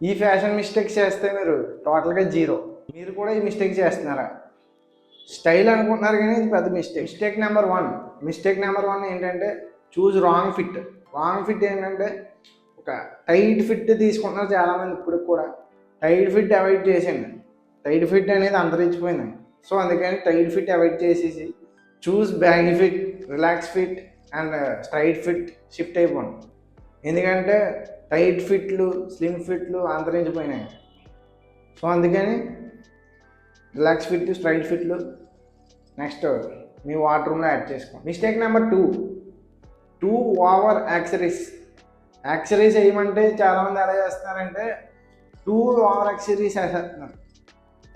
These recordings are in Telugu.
ఈ ఫ్యాషన్ మిస్టేక్స్ చేస్తే మీరు టోటల్గా జీరో. మీరు కూడా ఈ మిస్టేక్ చేస్తున్నారా? స్టైల్ అనుకుంటున్నారు కానీ ఇది పెద్ద మిస్టేక్. మిస్టేక్ నెంబర్ వన్ ఏంటంటే choose wrong fit. Wrong fit ఏంటంటే ఒక టైట్ ఫిట్ తీసుకుంటున్నారు చాలామంది. ఇప్పుడు కూడా టైట్ ఫిట్ అవాయిడ్ చేసేయండి. టైట్ ఫిట్ అనేది అంతరించిపోయింది. సో అందుకని టైట్ ఫిట్ అవాయిడ్ చేసేసి choose baggy fit, relax fit and straight fit shift అయిపోండి. ఎందుకంటే టైట్ ఫిట్లు, స్లిమ్ ఫిట్లు అంతరించిపోయినాయి. సో అందుకని రిలాక్స్ ఫిట్, స్ట్రైట్ ఫిట్లు నెక్స్ట్ మీ వాటర్ రూమ్లో యాడ్ చేసుకోండి. Mistake number two over accessories. Accessories వేయమంటే చాలామంది ఎలా చేస్తున్నారంటే టూ ఓవర్ యాక్సరీస్ వేసేస్తున్నారు.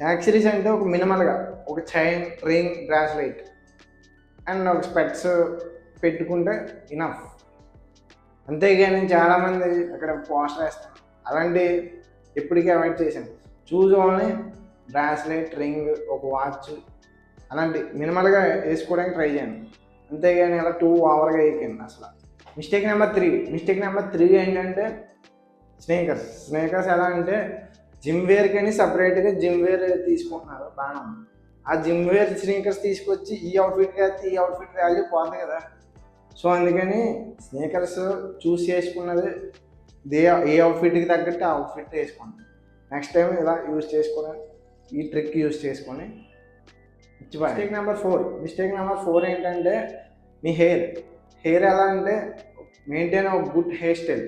యాక్సరీస్ అంటే ఒక మినిమల్గా ఒక చైన్, రింగ్, బ్రాస్లెట్ అండ్ ఒక స్పెట్స్ పెట్టుకుంటే ఇనఫ్. అంతేగాని చాలామంది అక్కడ పోస్టర్ వేస్తాను. అలాంటి ఎప్పటికీ అవాయిడ్ చేశాను. చూజ్ ఓన్లీ బ్రాస్లెట్, రింగ్, ఒక వాచ్ అలాంటి మినిమల్గా వేసుకోవడానికి ట్రై చేయండి. అంతేగాని అలా టూ ఓవర్గా వేయకండి అసలు. మిస్టేక్ నెంబర్ త్రీ ఏంటంటే స్నేకర్స్ ఎలా అంటే జిమ్ వేర్ కానీ సపరేట్గా జిమ్ వేర్ తీసుకుంటున్నారు. బాగా ఆ జిమ్ వేర్ స్నేకర్స్ తీసుకొచ్చి ఈ అవుట్ఫిట్కి వేస్తే ఈ అవుట్ఫిట్ వాల్యూ పోతుంది కదా. సో అందుకని స్నేకర్స్ చూస్ చేసుకున్నది ఏ అవుట్ఫిట్కి తగ్గట్టు ఆ అవుట్ఫిట్ వేసుకోండి. నెక్స్ట్ టైం ఇలా యూజ్ చేసుకొని ఈ ట్రిక్ యూజ్ చేసుకొని మిస్టేక్ నెంబర్ ఫోర్ ఏంటంటే మీ హెయిర్ ఎలా అంటే మెయింటైన్ ఒక గుడ్ హెయిర్ స్టైల్.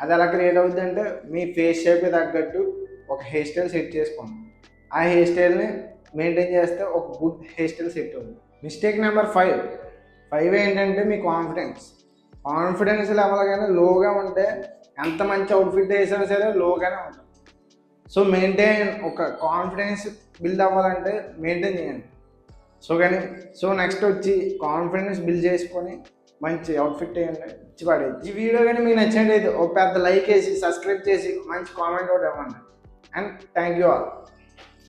అది ఎలా క్రియేట్ అవుతుంది అంటే మీ ఫేస్ షేప్కి తగ్గట్టు ఒక హెయిర్ స్టైల్ సెట్ చేసుకోండి. ఆ హెయిర్ స్టైల్ని మెయింటైన్ చేస్తే ఒక గుడ్ హెయిర్ స్టైల్ సెట్ అవుతుంది. మిస్టేక్ నెంబర్ 5 ఏంటంటే మీ కాన్ఫిడెన్స్ లెవెల్ కానీ లోగా ఉంటే ఎంత మంచి అవుట్ఫిట్ వేసినా సరే లోగానే ఉంటుంది. సో ఒక కాన్ఫిడెన్స్ బిల్డ్ అవ్వాలంటే మెయింటైన్ చేయండి. సో నెక్స్ట్ వచ్చి కాన్ఫిడెన్స్ బిల్డ్ చేసుకొని మంచి అవుట్ఫిట్ వేయండి, ఇచ్చి పడేది. ఈ వీడియో కానీ మీకు నచ్చినట్లయితే ఒక పెద్ద లైక్ వేసి సబ్స్క్రైబ్ చేసి మంచి కామెంట్ ఒకటి ఇవ్వండి. And thank you all.